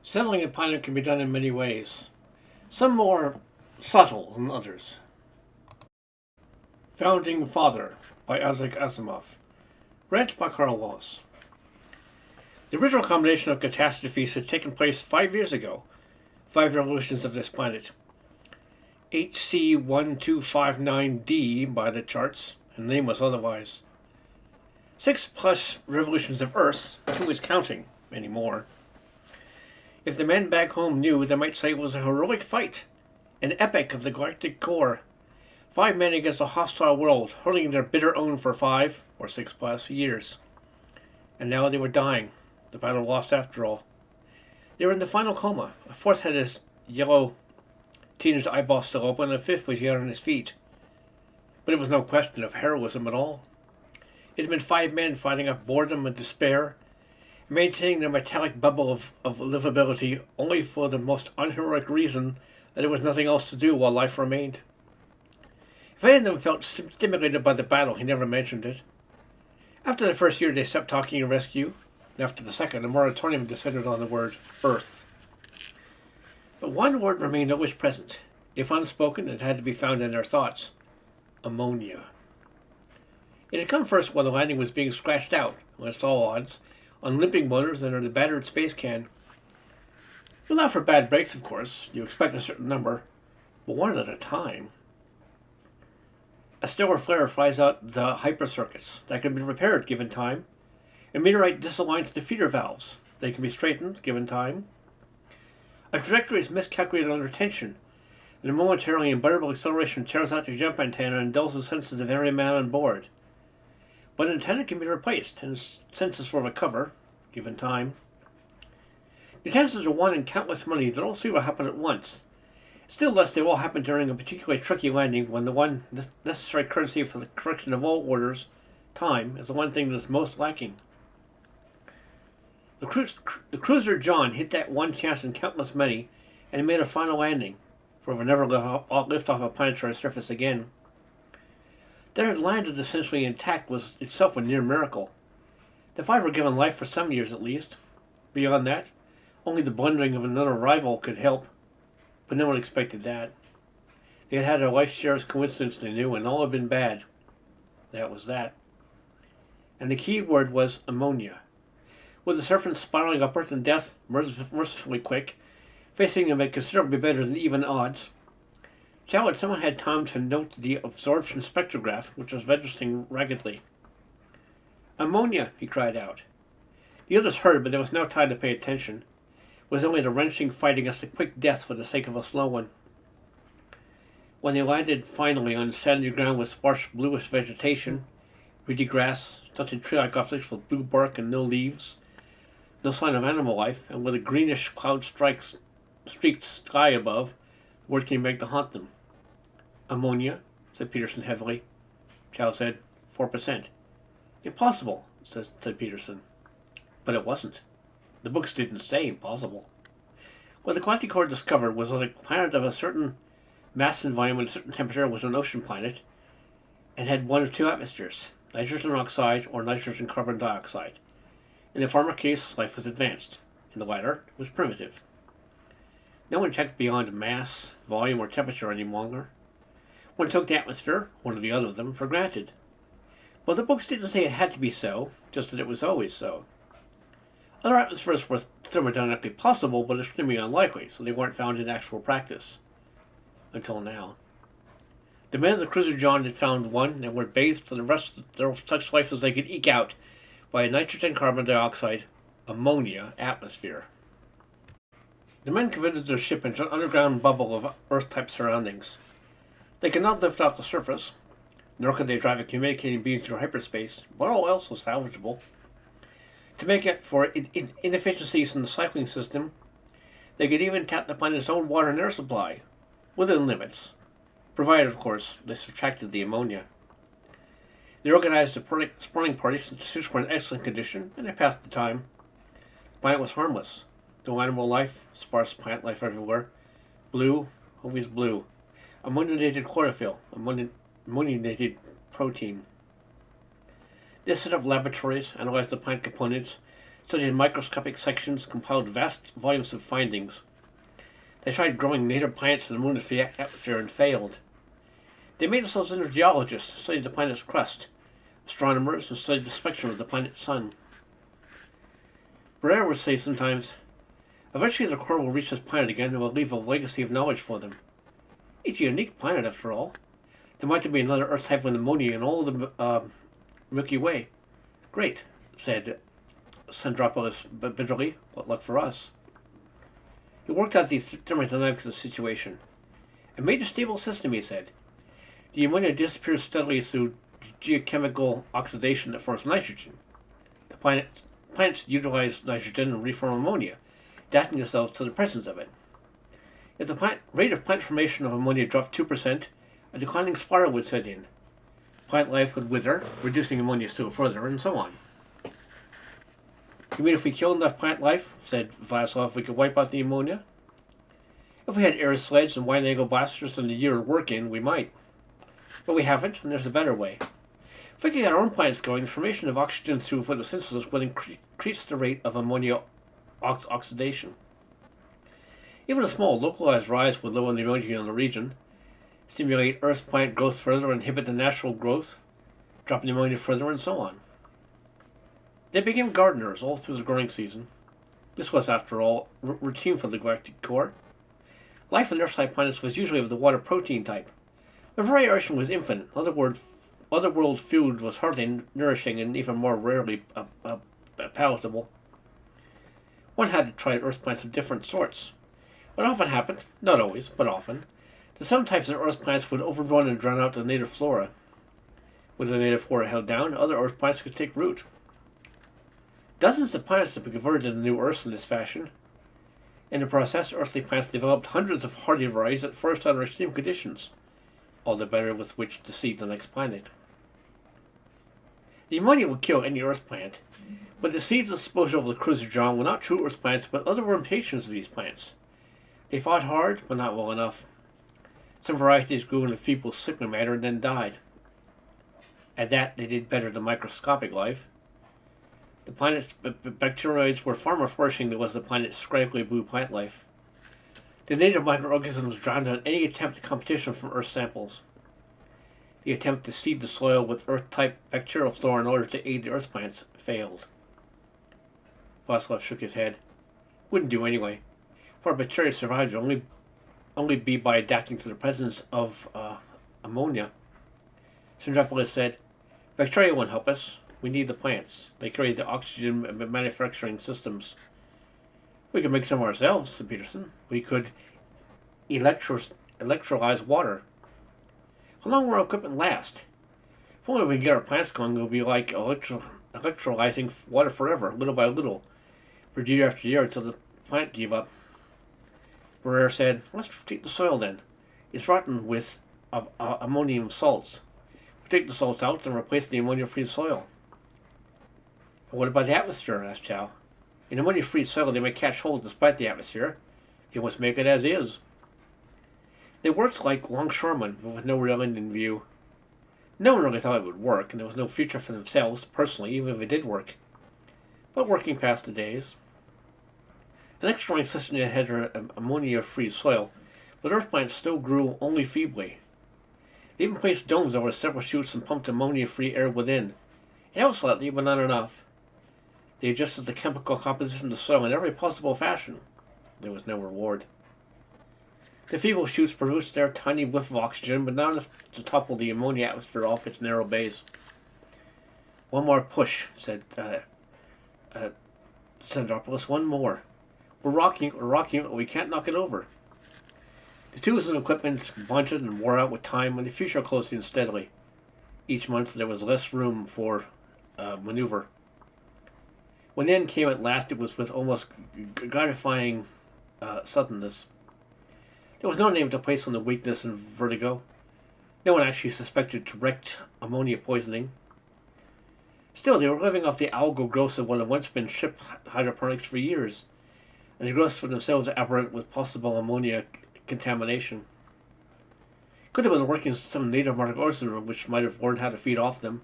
Settling a planet can be done in many ways, some more subtle than others. Founding Father by Isaac Asimov. Read by Karl. The original combination of catastrophes had taken place 5 years ago, 5 revolutions of this planet. HC1259D by the charts, and the name was otherwise. 6 plus revolutions of Earth, who is counting anymore? If the men back home knew, they might say it was a heroic fight, an epic of the galactic core. 5 men against a hostile world, hurling their bitter own for 5 or 6 plus years. And now they were dying, the battle lost after all. They were in the final coma. A fourth had his yellow tinged eyeball still open, and a fifth was yet on his feet. But it was no question of heroism at all. It had been 5 men fighting off boredom and despair, maintaining their metallic bubble of livability only for the most unheroic reason that there was nothing else to do while life remained. If any of them felt stimulated by the battle, he never mentioned it. After the first year, they stopped talking of rescue, and after the second, a moratorium descended on the word Earth. But one word remained always present. If unspoken, it had to be found in their thoughts: ammonia. It had come first while the landing was being scratched out, against all odds, on limping motors and on the battered space can. You allow for bad breaks, of course. You expect a certain number, but one at a time. A stellar flare flies out the hypercircuits that can be repaired given time. A meteorite disaligns the feeder valves. They can be straightened given time. A trajectory is miscalculated under tension, and a momentarily unbearable acceleration tears out the jump antenna and dulls the senses of every man on board. But an antenna can be replaced, and senses for recover, given time. The chances are 1 in countless many that all 3 will happen at once. Still less they all happen during a particularly tricky landing, when the one necessary courtesy for the correction of all orders, time, is the one thing that is most lacking. The cruiser John hit that one chance in countless many, and made a final landing, for it would never lift off a planetary surface again. That it had landed essentially intact was itself a near miracle. The 5 were given life for some years at least. Beyond that, only the blundering of another rival could help, but no one expected that. They had had a life share as coincidence, they knew, and all had been bad. That was that. And the key word was ammonia. With the surface spiraling upward and death mercifully quick, facing them at considerably better than even odds, Chow had someone had time to note the absorption spectrograph, which was registering raggedly. Ammonia, he cried out. The others heard, but there was no time to pay attention. It was only the wrenching fight against a quick death for the sake of a slow one. When they landed finally on sandy ground with sparse bluish vegetation, reedy grass, stunted tree-like objects with blue bark and no leaves, no sign of animal life, and with a greenish cloud-streaked sky above, the word came back to haunt them. Ammonia, said Peterson heavily. Chow said, 4%. Impossible, said Peterson. But it wasn't. The books didn't say impossible. What the Galactic Core discovered was that a planet of a certain mass and volume and a certain temperature was an ocean planet, and had 1 of 2 atmospheres, nitrogen oxide or nitrogen carbon dioxide. In the former case, life was advanced. In the latter, it was primitive. No one checked beyond mass, volume, or temperature any longer. One took the atmosphere, one or the other of them, for granted. But the books didn't say it had to be so, just that it was always so. Other atmospheres were thermodynamically possible, but extremely unlikely, so they weren't found in actual practice. Until now. The men of the cruiser John had found one, and were bathed for the rest of their such life as they could eke out by a nitrogen carbon dioxide, ammonia atmosphere. The men converted their ship into an underground bubble of Earth-type surroundings. They could not lift off the surface, nor could they drive a communicating beam through hyperspace, but all else was salvageable. To make up for inefficiencies in the cycling system, they could even tap the planet's own water and air supply, within limits, provided, of course, they subtracted the ammonia. They organized a spawning party since the suits were in excellent condition, and they passed the time. The planet was harmless. No animal life, sparse plant life everywhere. Blue, always blue. Ammoniated chlorophyll, ammoniated protein. They set up laboratories, analyzed the plant components, studied microscopic sections, compiled vast volumes of findings. They tried growing native plants in the moon's atmosphere and failed. They made themselves into geologists, studied the planet's crust, astronomers, and studied the spectrum of the planet's sun. Barrère would say sometimes, "Eventually the core will reach this planet again and will leave a legacy of knowledge for them. It's a unique planet, after all. There might be another Earth type with ammonia in all the Milky Way." "Great," said Sandropoulos bitterly. "What luck for us." He worked out the thermodynamics of the situation. "It made a stable system," he said. "The ammonia disappears steadily through geochemical oxidation that forms nitrogen. The plants utilize nitrogen and reform ammonia, adapting themselves to the presence of it. If the rate of plant formation of ammonia dropped 2%, a declining spiral would set in. Plant life would wither, reducing ammonia still further, and so on." "You mean if we killed enough plant life," said Vasilov, "we could wipe out the ammonia?" "If we had air sleds and wide-angle blasters and a year of work in, we might. But we haven't, and there's a better way. If we could get our own plants going, the formation of oxygen through photosynthesis would increase the rate of ammonia oxidation. Even a small, localized rise would lower the ammonia in the region, stimulate Earth's plant growth further, inhibit the natural growth, drop the ammonia further, and so on." They became gardeners all through the growing season. This was, after all, routine for the galactic core. Life on Earth-type planets was usually of the water protein type. The variation was infinite. Otherworld food was hardly nourishing and even more rarely palatable. One had to try Earth plants of different sorts. What often happened, not always, but often, that some types of Earth plants would overrun and drown out the native flora. With the native flora held down, other Earth plants could take root. Dozens of plants have been converted into new Earths in this fashion. In the process, earthly plants developed hundreds of hardy varieties that flourished under extreme conditions, all the better with which to seed the next planet. The ammonia would kill any Earth plant, but the seeds exposed over the cruiser John were not true Earth plants, but other mutations of these plants. They fought hard, but not well enough. Some varieties grew in a feeble, sickly matter and then died. At that, they did better than microscopic life. The planet's bacteroids were far more flourishing than was the planet's scraggly blue plant life. The native microorganisms drowned out any attempt at competition from Earth samples. The attempt to seed the soil with Earth-type bacterial flora in order to aid the Earth plants failed. Vasilov shook his head. Wouldn't do anyway. For bacteria survived would only be by adapting to the presence of ammonia. Sandropoulos said, "Bacteria won't help us. We need the plants. They carry the oxygen manufacturing systems." "We could make some ourselves," said Peterson. "We could electrolyze water." "How long will our equipment last? If only we can get our plants going, it will be like electrolyzing water forever, little by little, for year after year, until the plant gave up." Barrère said, "Let's treat the soil then. It's rotten with ammonium salts. We take the salts out and replace the ammonia-free soil." "But what about the atmosphere?" asked Chow. "In ammonia-free soil, they may catch hold despite the atmosphere. They must make it as is." They worked like longshoremen, but with no real end in view. No one really thought it would work, and there was no future for themselves, personally, even if it did work. But working passed the days. The next growing system had ammonia-free soil, but Earth plants still grew only feebly. They even placed domes over several chutes and pumped ammonia-free air within. It helped slightly, but not enough. They adjusted the chemical composition of the soil in every possible fashion. There was no reward. The feeble chutes produced their tiny whiff of oxygen, but not enough to topple the ammonia atmosphere off its narrow base. "One more push," said Sandropoulos. "One more. We're rocking it, but we can't knock it over." The tools and equipment bunted and wore out with time, and the future closed in steadily. Each month there was less room for maneuver. When the end came at last, it was with almost gratifying suddenness. There was no name to place on the weakness and vertigo. No one actually suspected direct ammonia poisoning. Still, they were living off the algal growths of what had once been ship hydroponics for years, and the growths for themselves aberrant with possible ammonia contamination. Could have been working some native microorganism which might have learned how to feed off them.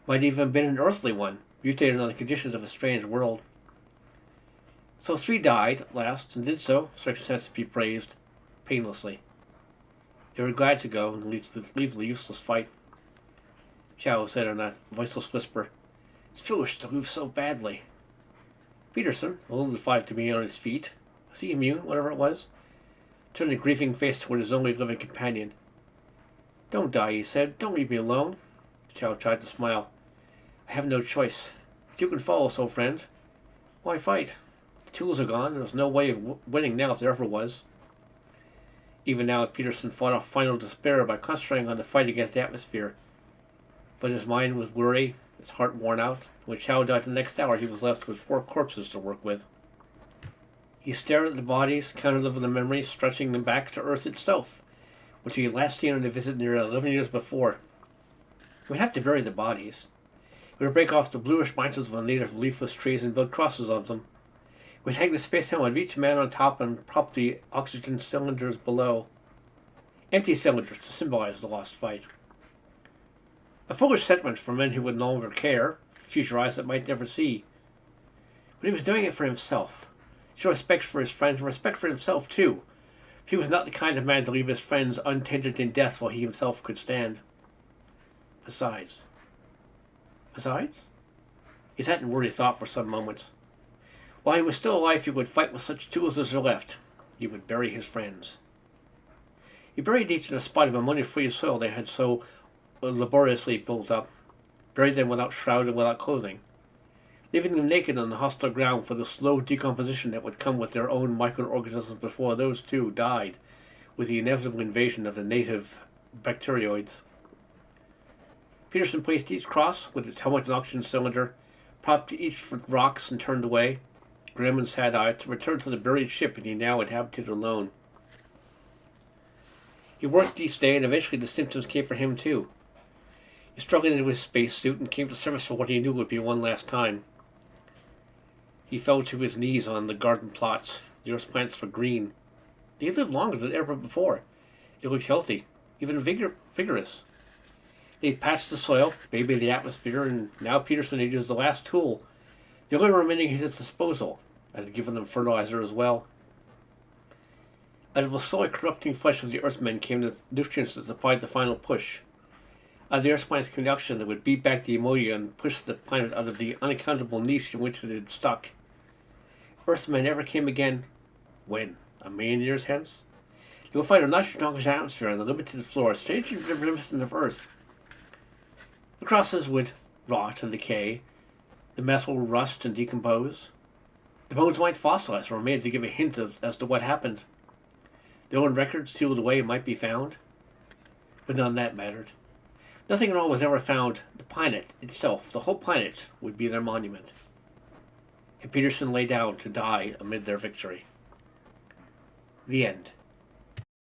Might even have been an earthly one, mutated under the conditions of a strange world. So 3 died at last, and did so, circumstances be praised, painlessly. They were glad to go and leave the useless fight. Chow said in a voiceless whisper, "It's foolish to lose so badly." Peterson, a little defiant to be on his feet, was he immune, whatever it was, turned a grieving face toward his only living companion. "Don't die," he said. "Don't leave me alone." Chow tried to smile. "I have no choice. But you can follow us, old friend. Why fight? The tools are gone. There's no way of winning now if there ever was." Even now, Peterson fought off final despair by concentrating on the fight against the atmosphere. But his mind was weary, his heart worn out. When Chow died the next hour, he was left with 4 corpses to work with. He stared at the bodies, counted over the memories, stretching them back to Earth itself, which he had last seen on a visit near 11 years before. We'd have to bury the bodies. We would break off the bluish branches of the native leafless trees and build crosses of them. We'd hang the space helmet of each man on top and prop the oxygen cylinders below. Empty cylinders to symbolize the lost fight. A foolish sentiment for men who would no longer care, for future eyes that might never see. But he was doing it for himself. Show respect for his friends and respect for himself, too. He was not the kind of man to leave his friends untended in death while he himself could stand. Besides? He sat in wordy thought for some moments. While he was still alive, he would fight with such tools as were left. He would bury his friends. He buried each in a spot of ammonia-free soil they had so laboriously built up. Buried them without shroud and without clothing, leaving them naked on the hostile ground for the slow decomposition that would come with their own microorganisms before those too died with the inevitable invasion of the native bacterioids. Peterson placed each cross with its helmet and oxygen cylinder, propped each with rocks, and turned away, grim and sad-eyed, to return to the buried ship he now inhabited alone. He worked each day, and eventually the symptoms came for him too. He struggled into his spacesuit and came to service for what he knew would be one last time. He fell to his knees on the garden plots. The Earth's plants were green. They had lived longer than ever before. They looked healthy, even vigorous. They had patched the soil, babied the atmosphere, and now Peterson had used the last tool, the only remaining at his disposal, and had given them fertilizer as well. Out of the slowly corrupting flesh of the Earthmen came the nutrients that supplied the final push. Out of the Earth planet's conduction that would beat back the ammonia and push the planet out of the unaccountable niche in which it had stuck. Earthmen never came again. When? 1,000,000 years hence? They will find a nitrogen-oxygen atmosphere on the limited floor, strangely reminiscent of Earth. The crosses would rot and decay. The metal would rust and decompose. The bones might fossilize or remain to give a hint as to what happened. Their own records sealed away might be found. But none of that mattered. Nothing at all was ever found. The planet itself, the whole planet, would be their monument. And Peterson lay down to die amid their victory. The end.